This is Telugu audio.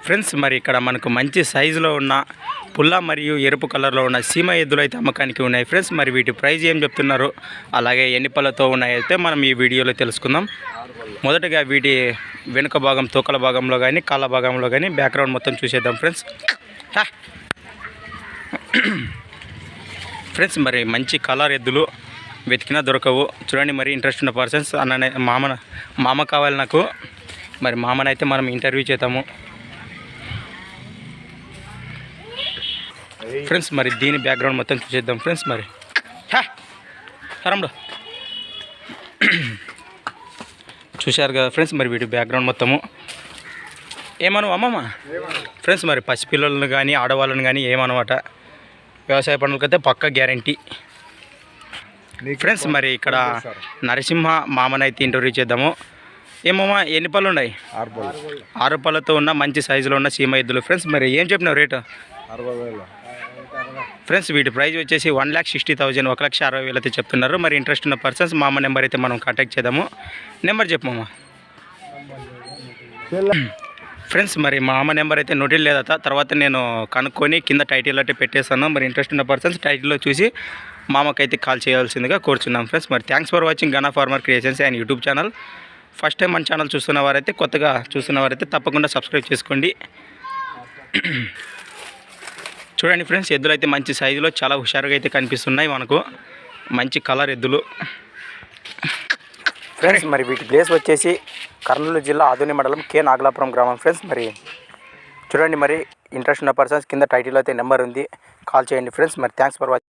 ఫ్రెండ్స్ మరి ఇక్కడ మనకు మంచి సైజులో ఉన్న పుల్ల మరియు ఎరుపు కలర్లో ఉన్న సీమ ఎద్దులు అయితే అమ్మకానికి ఉన్నాయి ఫ్రెండ్స్. మరి వీటి ప్రైజ్ ఏం చెప్తున్నారు, అలాగే ఎన్ని పళ్ళతో ఉన్నాయైతే మనం ఈ వీడియోలో తెలుసుకుందాం. మొదటగా వీటి వెనుక భాగం తోకల భాగంలో కానీ కాళ్ళ భాగంలో కానీ బ్యాక్గ్రౌండ్ మొత్తం చూసేద్దాం ఫ్రెండ్స్. ఫ్రెండ్స్ మరి మంచి కలర్ ఎద్దులు వెతికినా దొరకవు. చూడండి, మరి ఇంట్రెస్ట్ ఉన్న పర్సన్స్ అన్న మామ కావాలి నాకు. మరి మామనైతే మనం ఇంటర్వ్యూ చేద్దాము ఫ్రెండ్స్. మరి దీని బ్యాక్గ్రౌండ్ మొత్తం చూసేద్దాం ఫ్రెండ్స్. మరి తరంలో చూశారు కదా ఫ్రెండ్స్, మరి వీటి బ్యాక్గ్రౌండ్ మొత్తము ఏమను అమ్మమ్మ ఫ్రెండ్స్. మరి పసిపిల్లలను కానీ ఆడవాళ్ళని కానీ ఏమన్నమాట, వ్యవసాయ పనులకైతే పక్కా గ్యారంటీ ఫ్రెండ్స్. మరి ఇక్కడ నరసింహ మామనైతే ఇంటర్వ్యూ చేద్దాము. ఏమమ్మా ఎన్ని పళ్ళు ఉన్నాయి? 6 పళ్ళతో ఉన్న మంచి సైజులో ఉన్న సీమ ఎద్దులు ఫ్రెండ్స్. మరి ఏం చెప్పినావు రేటు? 60,000 ఫ్రెండ్స్. వీటి ప్రైజ్ వచ్చేసి 1,60,000 1,60,000 అయితే చెప్తున్నారు. మరి ఇంట్రెస్ట్ ఉన్న పర్సన్స్ మామ నెంబర్ అయితే మనం కాంటాక్ట్ చేద్దాము. నెంబర్ చెప్పమ్మా ఫ్రెండ్స్. మరి మామ నెంబర్ అయితే నోటీలు లేదట, తర్వాత నేను కనుక్కొని కింద టైటిల్ అయితే పెట్టేస్తాను. మరి ఇంట్రెస్ట్ ఉన్న పర్సన్స్ టైటిల్లో చూసి మామకైతే కాల్ చేయాల్సిందిగా కోరుచున్నాం ఫ్రెండ్స్. మరి థ్యాంక్స్ ఫర్ వాచింగ్ గనా farmer creations and YouTube channel. First time మన ఛానల్ చూస్తున్న వారైతే, కొత్తగా చూస్తున్న వారైతే తప్పకుండా సబ్స్క్రైబ్ చేసుకోండి. చూడండి ఫ్రెండ్స్, ఎద్దులు అయితే మంచి సైజులో చాలా హుషారుగా అయితే కనిపిస్తున్నాయి మనకు, మంచి కలర్ ఎద్దులు ఫ్రెండ్స్. మరి వీటి ప్లేస్ వచ్చేసి కర్నూలు జిల్లా ఆదోని మండలం కే నాగలాపురం గ్రామం ఫ్రెండ్స్. మరి చూడండి, మరి ఇంట్రెస్ట్ ఉన్న పర్సన్స్ కింద టైటిల్ అయితే నెంబర్ ఉంది, కాల్ చేయండి ఫ్రెండ్స్. మరి థ్యాంక్స్ ఫర్ వాచింగ్.